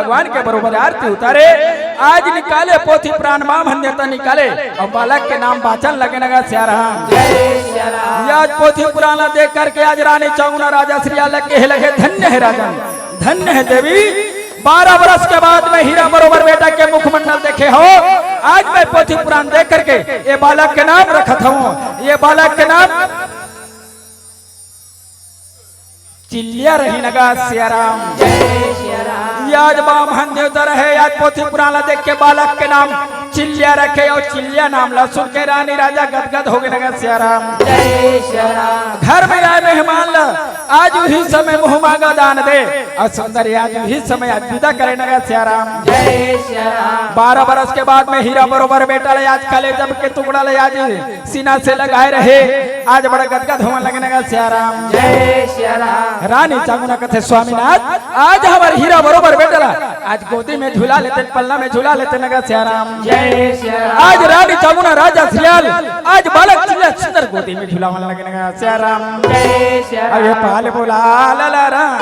भगवान के बरोबर आरती उतारे। आज निकाले पोथी पुराण माम हन्यता निकाले और बालक के नाम वाचन लगे नगा सियाराम। आज पोथी पुराण देख करके आज रानी चामुंडा राजा श्रीयाल के लगे धन्य है राजन, धन्य है देवी। 12 वर्ष के बाद में हीरा बरोबर बेटा के मुखमंडल देखे हो। आज मैं पोथी पुराण देख करके ये बालक के नाम रखा हूँ। ये बालक के नाम चिल्लिया रही नगा सियाराम। आज बामहन देवता रहे। आज पोथी पुराण देख के बालक के नाम चिल्लिया रखे और चिल्लिया नाम ला सुन के रानी राजा गदगद हो गए नगा सियाराम। घर में आए मेहमान ला आज उसी समय मुँह मांगा दान दे और सुंदर आज उसी समय आज विदा करे नगा सियाराम। 12 बरस के बाद में हीरा बरोबर बेटा ले आज कले जब के टुकड़ा ले आज सीना से लगाए रहे। आज बड़ा गदगद होने लगे नगा सियाराम। रानी चामुंडा कथे स्वामीनाथ आज हमारे हीरा बरोबर बेटा ला आज गोदी में झूला लेते, पल्ला में झूला लेते नगा सियाराम। आज रानी चामुंडा राजा श्रीयाल आज बालक चिल्ला सुंदर गोदी में झूला लगे नगा सियाराम। अब ये पाले बोला ला राम,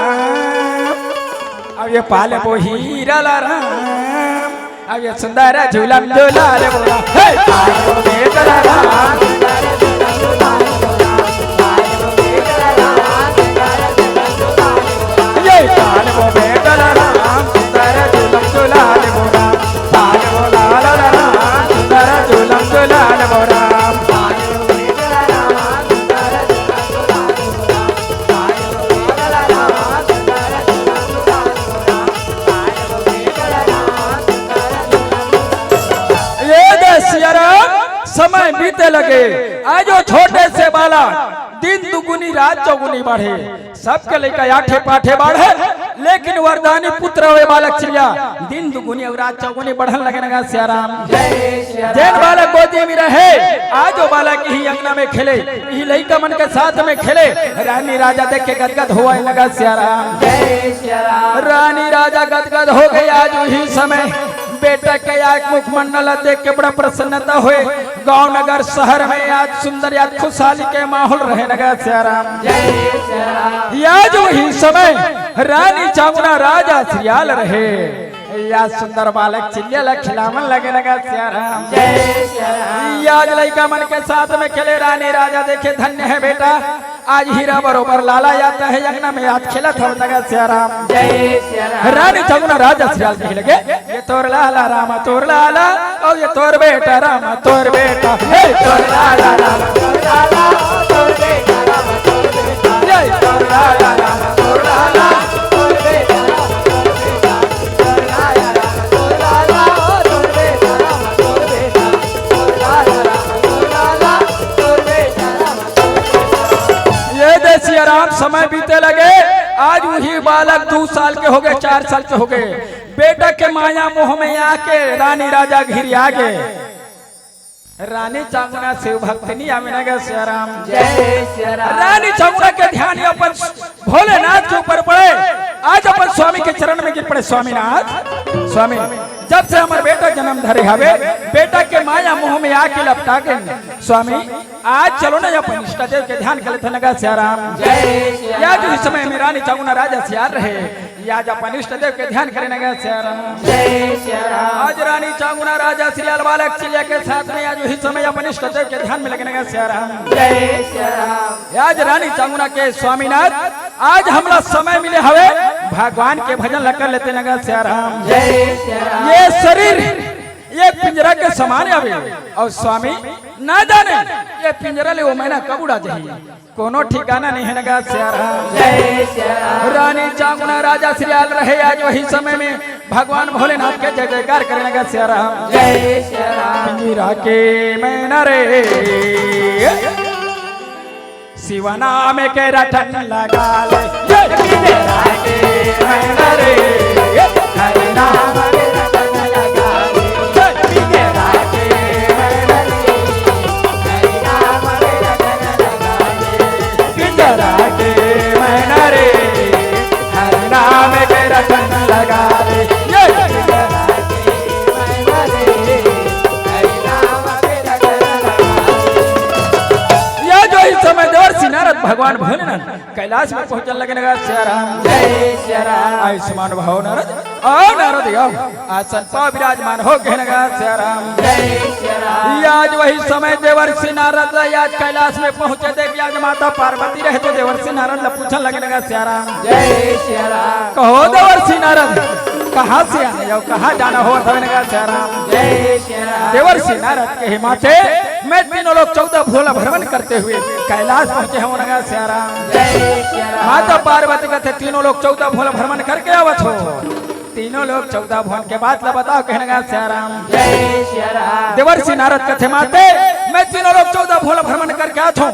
अब ये पाले बो हीरा ला राम, अब ये सुंदर झूला झूला ले बोला हे पाले बो बेटा ला राम। समय बीते लगे। आज वो छोटे से बाला दिन दुगुनी रात चौगुनी बढ़े। सबके लेकर आठे पाठे बढ़े, लेकिन वरदानी पुत्र हुए बालक चिड़िया दिन दुगुनी और रात चौगुनी बढ़न लगे नगा सियाराम। जैन बालक गोदी में रहे आज वो बालक ही अंगना में खेले, यही लड़का मन के साथ में खेले। रानी राजा देख के गदगद हुआ लगा सियाराम। रानी राजा गदगद हो गई। आज वही समय बेटा के आज मुखमंडल देख के बड़ा प्रसन्नता हुए। गांव नगर शहर में आज सुंदर आज खुशहाली के माहौल रहे नगा सियाराम। आज वही समय रानी चामुंडा राजा श्रीयाल रहे। या सुंदर बालक चिल्लिया खिलावन लगे नगा सियाराम। आज लड़का मन के साथ में खेले। रानी राजा देखे धन्य है बेटा आज हीरा बरोबर लाला जाता है अंगना में आज खेला था नगा सियाराम। रानी चामुंडा राजा श्रीयाल देखे लगे ये तोर लाला रामा तोर लाला और ये तोर बेटा रामा तोर बेटा हे तोर लाला रामा तोर लाला तोर बेटा रामा तोर बेटा जय तोर लाला रामा तोर लाला तोर बेटा रामा तोर बेटा तोर लाला रामा तोर लाला तोर बेटा रामा तोर बेटा तोर लाला रामा तोर लाला तोर बेटा रामा तोर बेटा। ये देसी आराम समय बीते लगे। आज वही बालक 2 साल के हो गए, 4 साल के हो गए। बेटा के माया मोह में आके रानी राजा घिरी आगे। रानी चामुंडा शिव भक्तनी आमिना सियाराम। रानी चामुंडा के ध्यान अपन भोलेनाथ के ऊपर पड़े। आज अपन स्वामी के चरण में गिर पड़े। स्वामीनाथ स्वामी जब से हमारे बेटा जन्म धरे हवे बेटा के माया मुंह में आके लपटा के स्वामी आज चलो ना अपन इष्ट देव के ध्यान कर लेते सियाराम। आज इस समय में रानी चामुंडा राजा सियार रहे। आज अपन इष्ट देव के ध्यान करेंगे सियाराम। आज रानी चामुंडा राजा श्रीयाल बालक चिल्लिया के साथ में आज उसी समय अपन इष्ट देव के ध्यान में लगेगा सियाराम। आज रानी चामुंडा के स्वामीनाथ आज हमला समय मिले हवे भगवान के भजन लग कर लेते नगा सियाराम। ये शरीर ये पिंजरा के समान आवे और स्वामी ना जाने ये पिंजरा ले वो महीना कब उड़ा जाए कोनो ठिकाना नहीं है नगा सियाराम। रानी चामुंडा राजा श्रीयाल रहे। आज वही समय में भगवान भोलेनाथ के जय जयकार करे नगा सियाराम। पिंजरा के मैना रे शिव नाम के रटन लगा ले पिंजरा के मैना रे हरि नाम के रटन लगा ले पिंजरा के मैना रे हरि नाम के रटन लगा ले पिंजरा के मैना रे हरि नाम के रटन लगा ले पिंजरा के मैना रे हरि नाम के रटन लगा ले। यह जो इस समय दौर नारद भगवान भोलेनाथ कैलाश में पहुंचने लगे नगा सियाराम। जय सियाराम। आयुष्मान भव नारद और नारद आसन पर विराजमान हो कहनेगा सिया राम जय सिया राम। आज वही समय देवर्षि नारद आज कैलाश में पहुंचे, देख आज माता पार्वती रहे तो देवर्षि नारद पूछने लगेगा सिया राम जय सिया राम। कहो देवर्षि नारद कहाँ से आए हो, कहाँ जाना हो कहनेगा सिया राम जय सिया राम। देवर्षि नारद के हिमाचे मैं तीनों लोग 14 भोला भ्रमण करते हुए कैलाश पहुंचे हो नगा सिया राम जय सिया राम। माता पार्वती कहते तीनों लोग 14 भोला भ्रमण करके आवत हो, तीनों लोग 14 भवन के बाद ला बताओ कहनेगा सिया राम जय सिया राम। देवर्षि नारद कथे माते मैं तीनों लोग 14 भोला भ्रमण करके आत हूँ,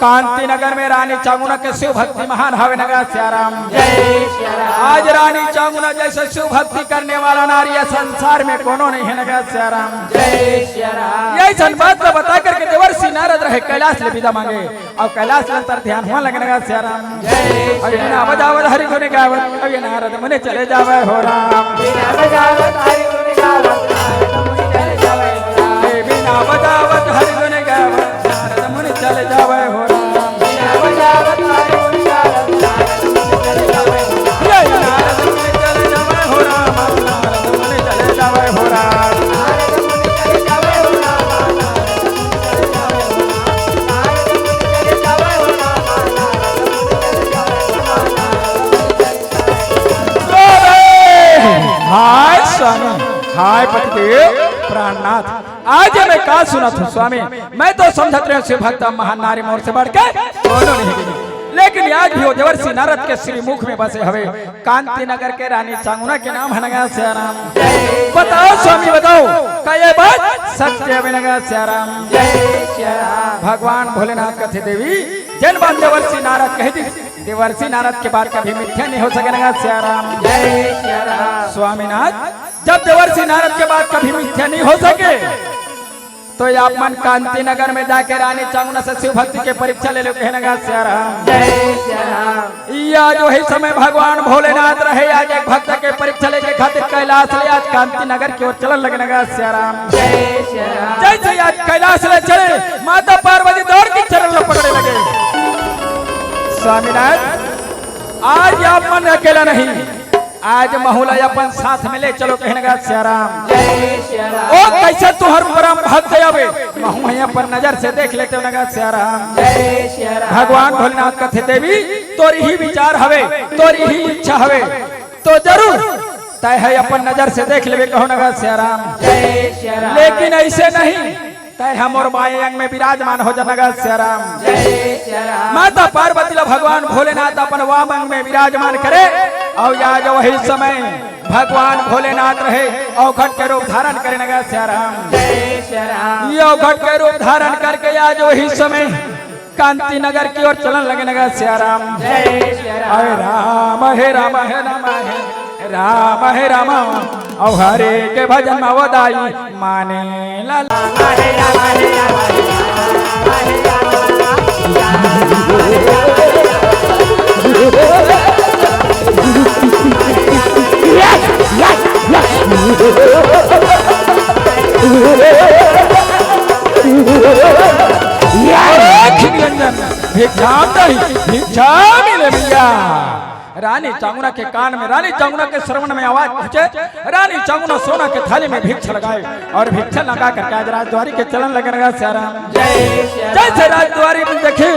कांति नगर में रानी चामुंडा के शिव भक्ति महान हवे नगा सिया राम जय सिया राम। आज रानी चामुंडा जैसे शिव भक्ति करने वाला नारी या संसार में कोनो नहीं है नगा सिया राम जय सिया राम। यही सन बात को बता करके देवर्षि नारद रहे कैलाश ले विदा मांगे और कैलाश अंतर ध्यान हुआ लगने का सिया राम जय अभी ना बजावत हरि गुण गावत अभी नारद मुने चले जावे हो राम बिना बजावत हरि गुण गावत नारद मुनि चले जावे हो राम। बिना बजावत हरि गुण गावत नारद मुनि चले जावे हो राम बिना बजावत हरि गुण गावत नारद मुनि चले जावे हो राम। जय नारद मुनि चले जावे हो राम नारद मुनि चले जावे हो राम नारद मुनि चले जावे हो राम। नारद मुनि चले जावे हो राम। हाय स्वामी हाय पतिदेव प्राणनाथ आज मैं का सुना था स्वामी, मैं तो समझत रहे शिव भक्त महान नारी मोर से बढ़ के दोनों नहीं गिनी। लेकिन आज भी वो देवर्षि नारद के श्री मुख में बसे हवे कांति नगर के रानी चामुंडा के नाम है नगा सिया राम बताओ स्वामी बताओ का ये बात सत्य है नगा सिया राम जय सिया राम। भगवान भोलेनाथ कथे देवी जन बात देवर्षि नारद कह दी देवर्षि नारद के बाद कभी मिथ्या नहीं हो सके नगा सिया राम जय सिया राम। स्वामीनाथ जब देवर्षि नारद के बाद कभी मिथ्या नहीं हो सके तो ये आप मन कांति नगर में जाके रानी चामुंडा से शिव भक्ति के परीक्षा ले लो कहनेगा सिया राम जय सिया राम। या जो है समय भगवान भोलेनाथ रहे आज एक भक्त के परीक्षा लेके खातिर कैलाश ले आज कांति नगर की ओर चलन लगेगा सिया राम जय सिया राम। जैसे आज कैलाश ले चले माता पार्वती दौड़ के चरण में पकड़ने लगे स्वामीनाथ आज आप मन अकेला नहीं आज महुला अपन साथ में ले चलो कहनेगा सिया राम जय सिया राम। ओ कैसे तुहर परम भक्त आवे महू है पर नजर से देख लेते हो नगा सिया राम जय सिया राम। भगवान भोलेनाथ कथे देवी तोरी ही विचार हवे तोरी ही इच्छा हवे तो जरूर तय है अपन नजर से देख लेवे कहो नगा सिया राम जय सिया राम। लेकिन ऐसे नहीं तय हम और बाएं अंग में विराजमान हो जाएगा सिया राम जय सिया राम। माता पार्वती ला भगवान भोलेनाथ अपन वाम अंग में विराजमान करे और आज वही समय भगवान भोलेनाथ रहे औघट के रूप धारण करे नगा सिया राम जय सिया राम। ये औघट के रूप धारण करके आज वही समय कांति नगर की ओर चलन लगे नगा सिया राम जय सिया राम। हे राम हे राम हे राम हे राम हे राम और हरे के भजन में वदाई माने ला हरे राम हरे राम हरे राम हरे राम। भिक्षा भिक्षा मिले भैया रानी चामुंडा के कान में रानी चामुंडा के श्रवण में आवाज पहुंचे रानी चामुंडा सोना के थाली में भिक्षा लगाए और भिक्षा लगा करके आज राजद्वारी के चलन लगेगा सिया राम जैसे राजद्वारी में देखे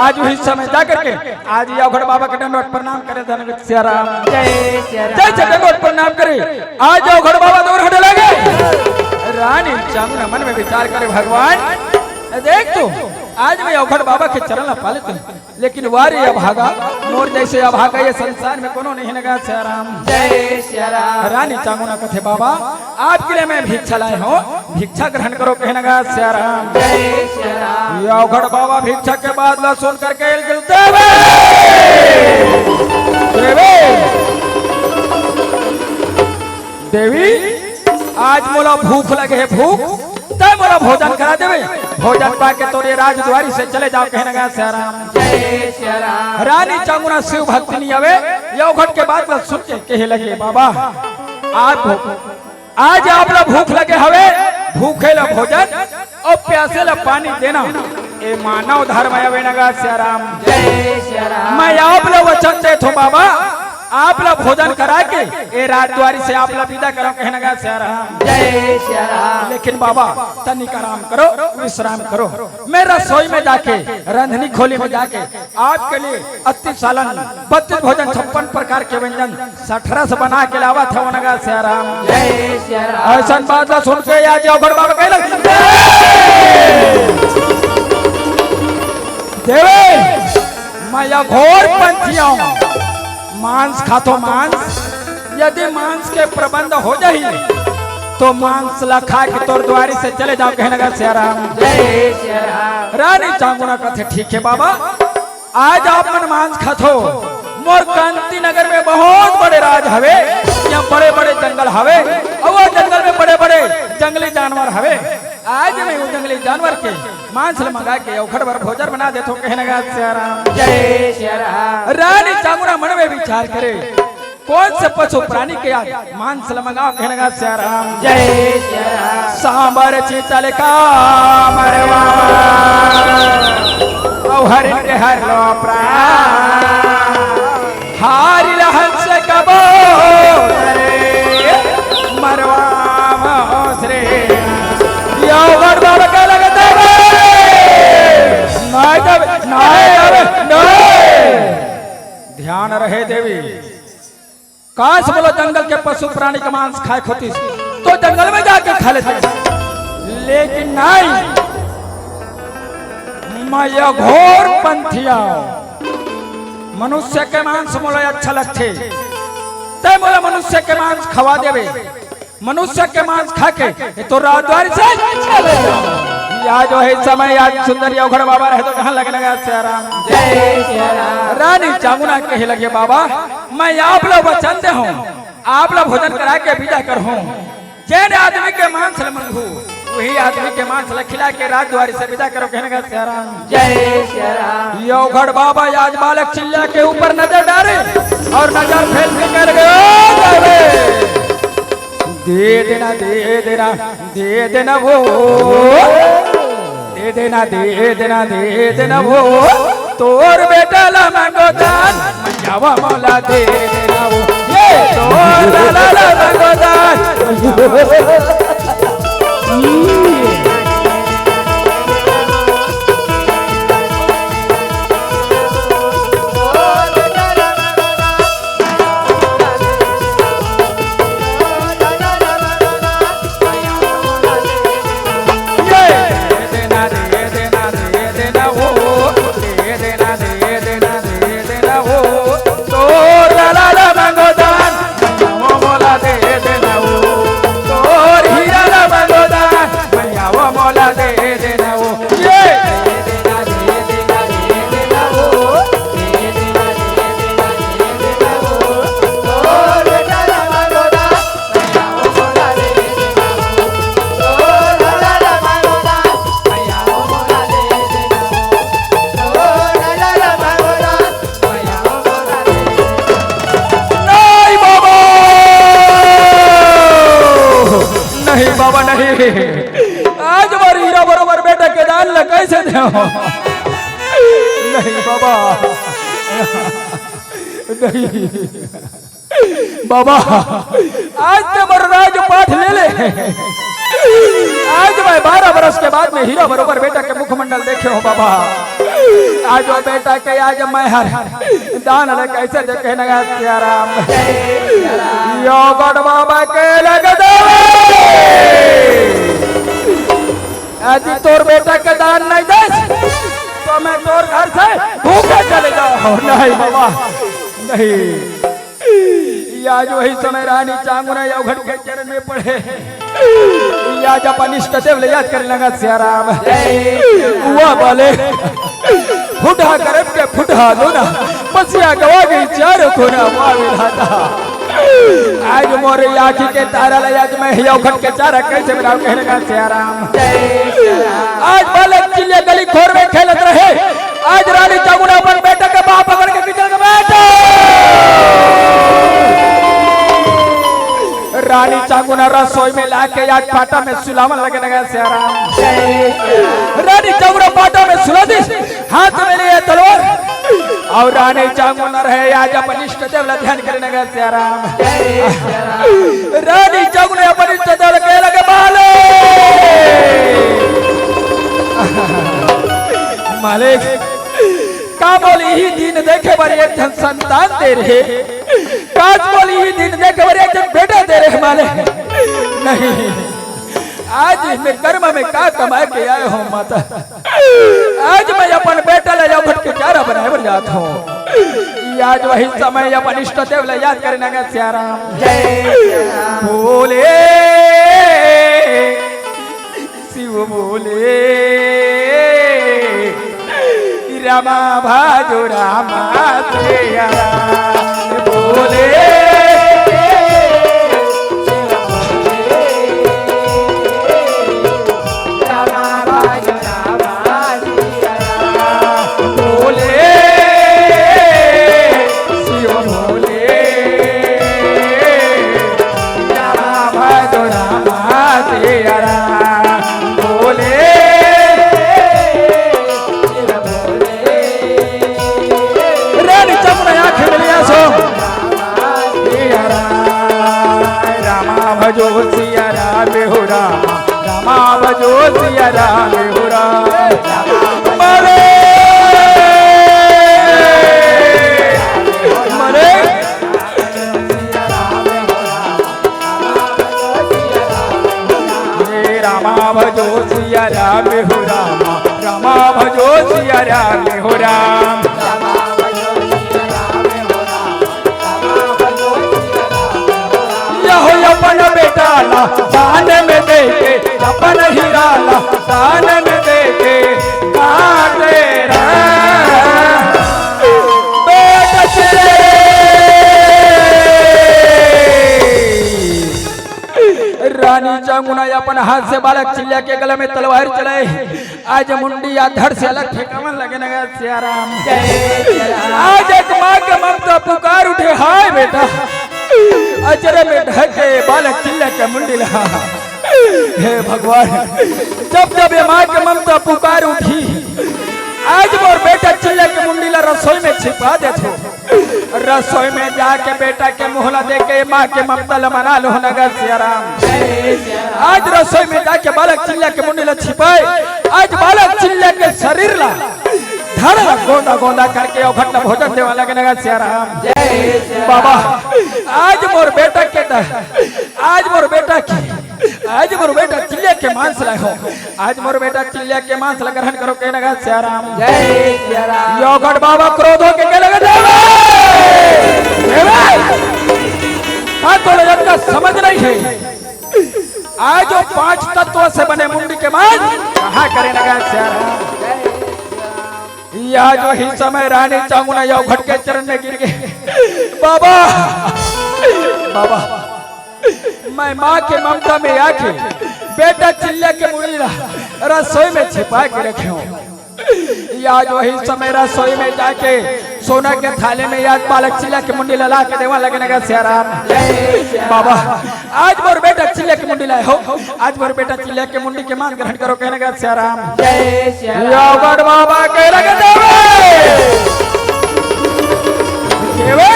आज वही समय जा करके आज ये अघड़ बाबा के दंडवत प्रणाम करे धन्यवाद सिया राम जय सिया राम। जैसे दंडवत प्रणाम करे आज अघड़ बाबा दूर हटे लगे रानी चामुंडा मन में विचार करे भगवान देख तू आज मैं अवघड़ बाबा के चरण पालित हूँ लेकिन वारी अभागा मोर जैसे अभागा ये संसार में कोनो नहीं लगा सिया राम जय सिया राम। रानी चामुंडा कथे बाबा आपके लिए मैं भिक्षा लाए हो भिक्षा ग्रहण करो कहने लगा सिया राम जय सिया राम। ये अवघड़ बाबा भिक्षा के बाद ला सुन करके देवे देवी आज मोला भूख लगे है भूख तय मोला भोजन करा देवे भोजन पाके तोरे राजद्वारी से चले जाओ कहने लगा सिया राम जय सिया राम। रानी चामुंडा शिव भक्ति नहीं आवे ये घट के बाद ला सुन के कहे लगे बाबा आज आप लोग भूख लगे हवे भूखे ला भोजन और प्यासे ला पानी देना ए मानव धर्म आवे नगा सिया राम जय सिया राम। मैं आप लोग वचन देत हूँ बाबा आप लोग भोजन करा के ए रात द्वारी से आप लोग विदा करो कहने का सिया राम जय सिया राम। लेकिन बाबा तनिक आराम करो, विश्राम करो। मैं रसोई में जाके रंधनी खोली में जाके आपके लिए 38 सालन 32 भोजन 56 प्रकार के व्यंजन 18 से बना के लावा था उनका सिया राम जय सिया राम। ऐसा बात ला सुन के आज जाओ बाबा कह लग देवे मैं या घोर पंथिया हूं, मांस खातो मांस। यदि मांस के प्रबंध हो जाए तो मांस ला खा के तोर द्वारी से चले जाओ कहने लगा सिया राम जय सिया राम। रानी चांगुना कथे ठीक है बाबा, आज आप मन मांस खातो। मोर कांति नगर में बहुत बड़े राज हवे, यहाँ बड़े बड़े जंगल हवे और वो जंगल में बड़े बड़े जंगली जानवर हवे। आज मैं वो जंगली जानवर के मांस ले मंगा के उखड़ भर भोजन बना देतो कहने लगा सिया राम जय सिया राम। रानी चांगुना मन में विचार करे कौन से पशु प्राणी के आज मांस ले मंगाओ कहने लगा सिया राम जय सिया राम। सांबर चीतल का मरवा और हरिण के हर लो प्राण हारी हंस कबो मरवा श्री यो गड़ बाबा का लगता ध्यान रहे देवी। काश बोलो जंगल के पशु प्राणी का मांस खाए खोती तो जंगल में जाके खा लेते, लेकिन नहीं मैं घोर पंथिया मनुष्य के मांस मोला अच्छा लगते ते मोला मनुष्य के मांस खवा देवे। मनुष्य के मांस खा के तो राजद्वारी से चले जाओ। या जो है समय आज सुंदर उखड़ बाबा रहे तो कहाँ लगने लगा सिया राम जय सिया राम। रानी चांगुना कहे लगे बाबा मैं आप लोग वचन दे हूँ, आप लोग भोजन करा के विदा कर हूँ। जैन आदमी के मांस ले मंगू वही आदमी के मांस ले खिला के राजद्वारी से विदा करो कहने का सिया राम जय सिया राम। यो घड़ बाबा आज बालक चिल्ला के ऊपर नजर डाले और नजर फेल कर गए। दे देना दे देना दे देना वो दे देना दे देना दे देना वो तोर बेटा ला मांगो दान मंजावा मौला दे देना वो ये तोर ला ला मांगो दान आज हमारी हीरा बरोबर बेटा के दान ल कैसे दे नहीं बाबा नहीं बाबा आज तो मर राज पाठ ले ले। आज मैं 12 बरस के बाद में हीरा बरोबर बेटा के मुखमंडल देखे हो बाबा। आज वो बेटा के आज मैं हर दान ले कैसे दे कहने लगा सिया राम यो गढ़ बाबा के लग दे आज तोर बेटा का दान नहीं दे तो मैं तोर घर से भूखे चले जाऊं। नहीं बाबा नहीं। आज वही समय रानी चांगुना या उघड़ के चरण में पड़े आज अपन इष्ट देव ले याद करने लगा सिया राम हुआ बोले फुटा करब के फुटा दोना बसिया गवा गई चारों कोना था। आज मोरे आँखी के तारा ले आज मैं हिया उखड़ के चारा कैसे मिलाऊं कहने का सिया राम आज बालक चिल्ले गली खोर में खेलत रहे। आज रानी चांगुना अपन बेटा के बाप पकड़ के किचन में बैठा। रानी चांगुना रसोई में लाके आज पाटा में सुलावन लगे लगा सिया राम रानी चांगुना पाटा में सुला दी हाथ में लिए तलवार और रानी चांगुन रहे आज अपन इष्ट देवला ध्यान करने का सियाराम रानी चांगुन अपन इष्ट देवला के लगे बाले मालिक का बोली ही दिन देखे बार एक जन संतान दे रहे काज बोली ही दिन देखे बार एक जन बेटा दे रहे मालिक नहीं आज मैं कर्म में का कमा के आया हूँ माता आज मैं अपन बेटा ले जाओ घट के चारा बनाए बन जाता हूँ आज वही समय अपन इष्ट देव याद करने का सियाराम बोले शिव बोले रामा भाजो रामा बोले भजो सिया राम हो राम रामा भजो सिया राम हो राम मरे मरे रामा भजो सिया राम हो राम रामा भजो सिया राम हो राम अपन बेटा ला दान में दे के अपन हीरा ला दान में दे के काटे बेटा रानी चांगुना अपन हाथ से बालक चिल्ला के गले में तलवार चलाए आज मुंडी या धड़ से अलग ठेकावन लगे नगा सियाराम आज एक माँ के ममता पुकार उठे हाय बेटा अजरे में ढके बालक चिल्ला के मुंडिला हे भगवान जब जब ये माँ के ममता पुकार उठी आज मोर बेटा चिल्ला के मुंडिला रसोई में छिपा दे थो रसोई में जाके बेटा के मुहला दे के माँ के ममता मना लो नगर सियाराम आज रसोई में जाके बालक चिल्ला के मुंडिला छिपाए आज बालक चिल्ला के शरीर ला धड़ गोंदा गोंदा करके अखंड भोजन देवा लगे नगर सियाराम बाबा आज मोर बेटा के आज मोर बेटा चिल्ले के मांस लाए हो आज मोर बेटा चिल्ले के मांस ला ग्रहण करो के नगर सियाराम योगड़ बाबा क्रोध हो के लगे देवे तो जब का समझ नहीं है आज जो 5 तत्वों से बने मुंडी के मांस कहाँ करे नगर सियाराम या जो ही समय रानी चांगुना या घट के चरण में गिर गए बाबा बाबा मैं माँ के ममता में आके बेटा चिल्ले के मुंडीला रसोई में छिपा के रखे हूँ या जो ही समय रसोई में जाके सोना के थाले में याद बालक चिल्ला के मुंडी ला के देवा लगने का सियाराम बाबा आज मोर बेटा चिल्ले के मुंडी लाए हो आज मोर बेटा चिल्ले के मुंडी के मान ग्रहण करो कहने का सियाराम योगड़ बाबा के लगे देवे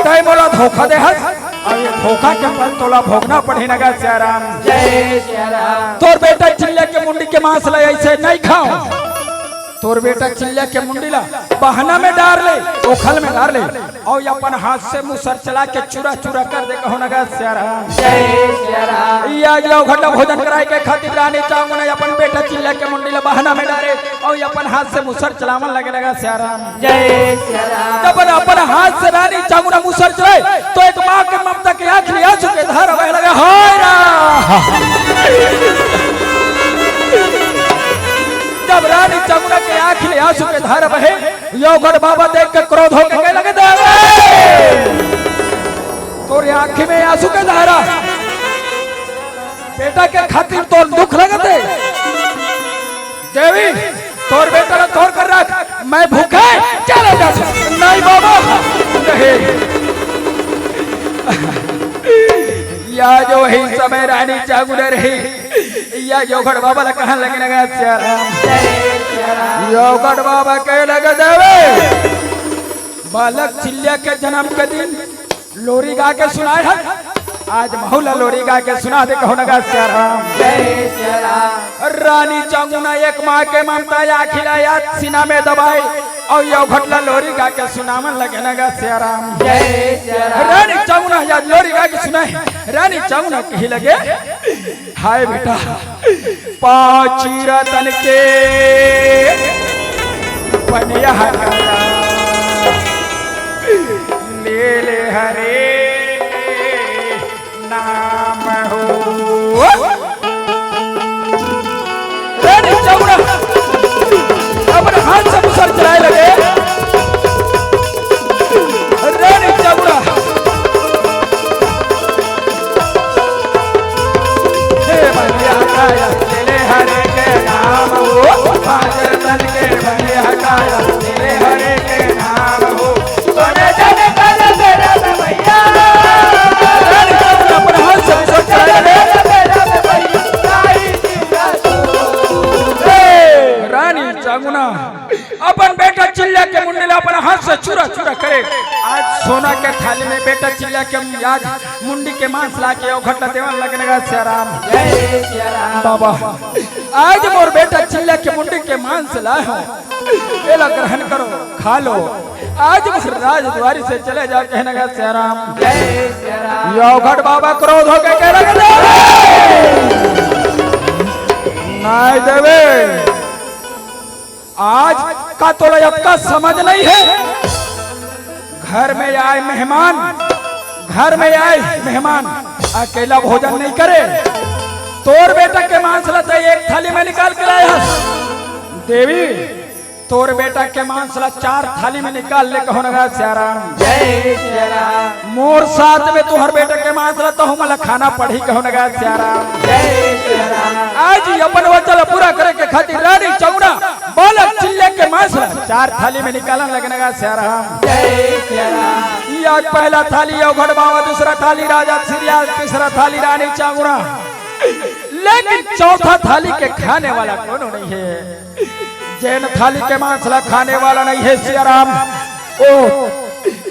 तय मोला धोखा दे और ये धोखा के फल तोला भोगना पड़े नगा सियाराम तोर बेटा चिल्ले के मुंडी के मांस ले ऐसे नहीं खाओ तोर बेटा चिल्ले के मुंडीला बहाना में डाल ले ओखल में डाल ले और अपन हाथ से मुसर चला के चूरा चूरा कर दे कहो नगा सियाराम या जो घंटा भोजन कराए के खातिर रानी चांगुना अपन बेटा चिल्ले के मुंडीला बहाना में डाले और अपन हाथ से मुसर चलावन लगे लगा सियाराम जब अपन हाथ से रानी चांगुना मुसर चलाए तो एक माँ के ममता के आखिरी आंसू के धार बह लगा हाय जब रानी चांगुना के आखिरी आंसू के धार बहे योगड़ बाबा देख के क्रोध होकर के लगे तोरे आंखी में आंसू के धारा बेटा के खातिर तो दुख लगते देवी तोर बेटा ने तोड़ कर रख मैं भूखे चले जा नहीं बाबा या जो ही समय रानी चांगुना रही या योगड़ बाबा कहाँ लगे लगा सियाराम योगड़ बाबा कह लगे देवे बालक चिल्लिया के जन्म के दिन लोरी गा के सुनाए है। आज बहुला लोरी गा के सुना दे कहो नगा श्री राम जय श्री राम। रानी चामुना एक माँ के ममता या खिलाया सीना में दबाई और यो घटला लोरी गा के सुनावन लगे नगा श्री राम जय श्री राम। रानी चामुना या लोरी गा के सुनाए रानी चामुना कही लगे हाय बेटा पांची रतन के बनिया ले ले हरे नाम हो। रानी चामुना अपने हाथ से मुसर चलाए लगे। रानी चामुना हे बनिया काया ले हरे के नाम हो। पांच रतन के बनिया काया ले हरे के नाम हो। सोने जाने का तेरा भैया रानी चामुना अपने हाथ से मुसर चलाए लगे। रानी चामुना अपन बेटा चिल्ला के मुंडे अपन हाथ से चूरा चूरा करे। आज सोना के थाली में बेटा चिल्ला के याद मुंडी के मांस ला के घटना देवन लगने का श्री राम जय श्री राम। बाबा आज मोर बेटा चिल्ला के मुंडी के मांस लाए हो एला ग्रहण करो खा लो। आज मोर राजद्वारी से चले जाओ कहने का श्री राम जय श्री राम। यो घट बाबा क्रोध होके कह लगे नाय देवे आज का तोड़ा आपका समझ नहीं है। घर में आए मेहमान घर में आए मेहमान अकेला भोजन नहीं करे। तोर बेटा के मांस लाता एक थाली में निकाल के लाया देवी तोर बेटा के मांस ला 4 थाली में निकाल ले कहो नगा श्री राम जय श्री राम। मोर साथ में तुहर बेटा के मांस ला तो मला खाना पड़ी कहो नगा श्री राम जय श्री राम। आज ही अपन वचन पूरा करे के खातिर रानी चामुना बालक चिल्ले के मांस ला 4 थाली में निकालन लगने का श्री राम जय श्री राम। ये आज पहला थाली योगड़ बाबा, दूसरा थाली राजा श्रीयाल, तीसरा थाली रानी चामुना, लेकिन चौथा थाली के खाने वाला कौन नहीं है। जैन थाली के मांस ला खाने वाला नहीं है सिया राम। ओ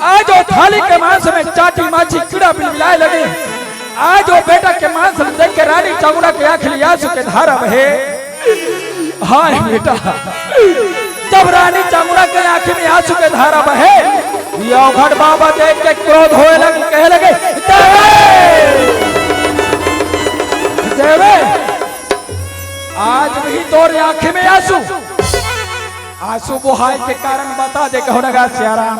आज वो थाली के मांस में चाटी माची कीड़ा बिलबिलाए लगे। आज वो बेटा के मांस देख के रानी चामुना के आंखली आंसू के धारा बहे। हाय बेटा जब रानी चामुना के आंख में आंसू के धारा बहे योगड़ बाबा देख के क्रोध होए लगे, कहे लगे देवे आज भी तोर आंख में आंसू आंसू बुहाई के कारण बता दे कहो नगा सिया राम।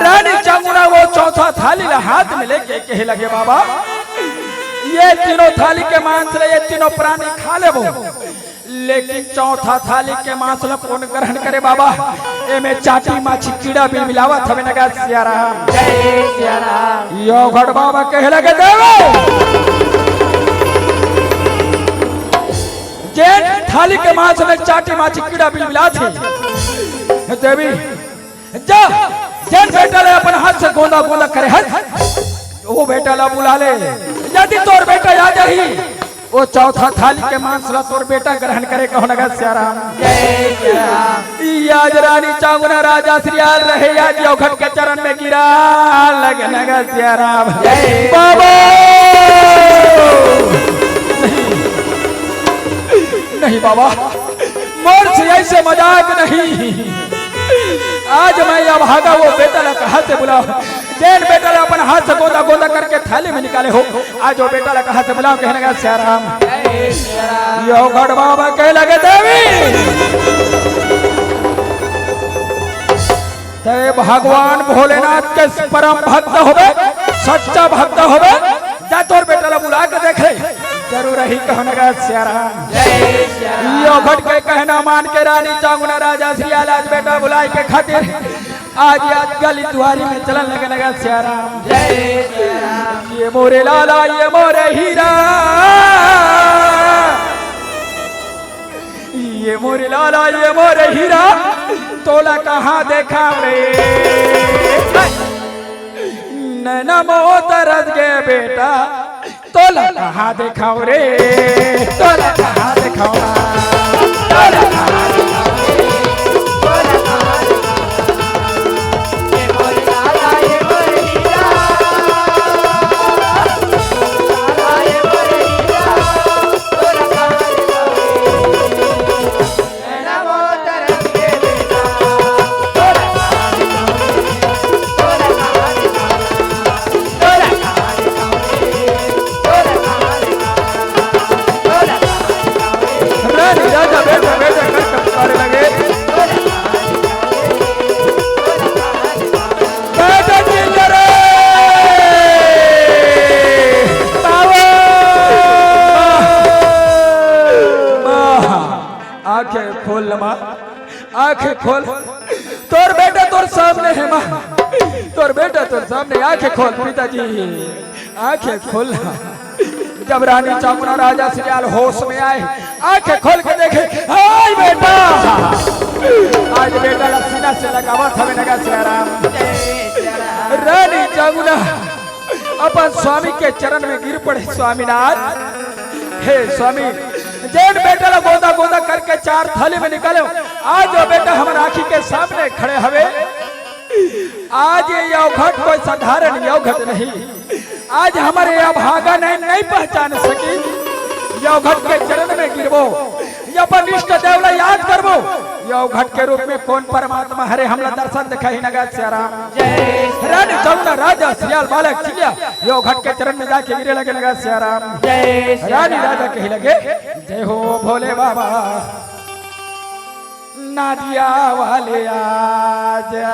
रानी चामुना वो चौथा थाली हाथ में लेके कहे लगे बाबा ये तीनों थाली के मांस ले ये तीनों प्राणी खा ले वो, लेकिन चौथा थाली के मांस ला कौन ग्रहण करे बाबा। एमे चाटी माची कीड़ा भी मिलावत हमें नगा सिया राम। योगड़ बाबा कहे लगे देवे जैन थाली के मांस में चाटी माची कीड़ा भी मिला थी। देवी जा जैन बेटा ले अपन हाथ से गोंदा गोंदा करे वो बेटा ला बुला ले। यदि तोर बेटा आ जाही वो चौथा थाली के मांस ला तोर बेटा ग्रहण करे कहो नगा सिया राम। आज रानी चामुना राजा श्रीयाल रहे आज योगड़ के चरण में गिरा लगे नगा सिया राम। बाबा नहीं बाबा मोर से ऐसे मजाक नहीं। आज मैं यह भागा वो बेटा ला कहा से बुलाओ। जैन बेटा ला अपन हाथ से गोंदा गोंदा करके थाली में निकाले हो। आज वो बेटा ला कहा से बुलाओ कहने का सिया राम। योगड़ बाबा कह लगे देवी ते भगवान भोलेनाथ के परम भक्त होवे सच्चा भक्त होवे जा तोर बेटा ला बुला के देख रहे जरूर ही कहने का सिया राम। योगड़ के कहना मान के रानी चामुना राजा श्रीयाल आज बेटा बुलाई के खातिर आज गली द्वारी में चलन लगने का सिया राम। ये मोरे लाला ये मोरे हीरा ये मोरे लाला ये मोरे हीरा तोला कहाँ देखा रे नैना मोह तरस गए बेटा तोला कहाँ देखाओ रे तोला कहाँ देखाओ। रानी राजा बेटा बेटा कर पुकारे लगे। बेटा चिल्ला रे आंखें खोल माँ, आंखें खोल। तोर बेटा तोर सामने है माँ, तोर बेटा तोर सामने, आंखें खोल पिताजी, आंखें खोल। जब रानी चामुंडा राजा सियाल होश में आए, आंखें खोल के देखे, हाय बेटा, आज बेटा का सीना से लगावा था में लगा सियाराम। रानी चामुंडा अपन स्वामी के चरण में गिर पड़े, स्वामीनाथ हे स्वामी, जेठ बेटा ला गोदा गोदा करके चार थाली में निकाले, आज जो बेटा हमारे आँखी के सामने खड़े हवे, आज ये यौघट कोई साधारण यौघट नहीं, आज हमारे अभागा नहीं पहचान सकी। यौघट के चरण में गिरबो, अपन इष्ट देवला याद करबो, यौघट के रूप में कौन परमात्मा हरे हमला दर्शन दिखाई नगा सियाराम। रानी चामुंडा राजा सियाल बालक चिल्ला यौघट के चरण में जाके गिरे लगे नगा सियाराम। रानी राजा कही लगे, जय हो भोले बाबा, नादिया वाले आजा,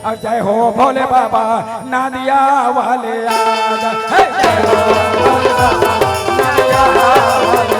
और जय हो भोले बाबा, नादिया वाले आजा, जय हो भोले बाबा, नादिया वाले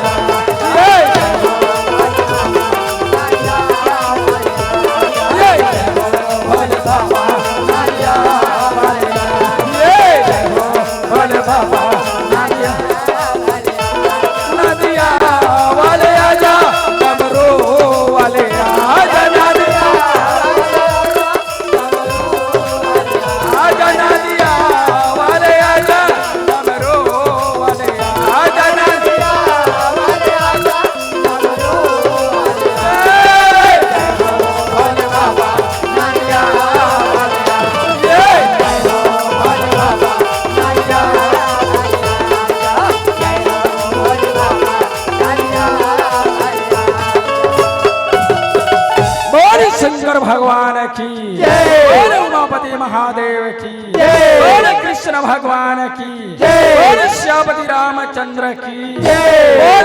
शंकर भगवान की जय, उमापति महादेव की जय, कृष्ण भगवान की जय, श्यामपति रामचंद्र की जय।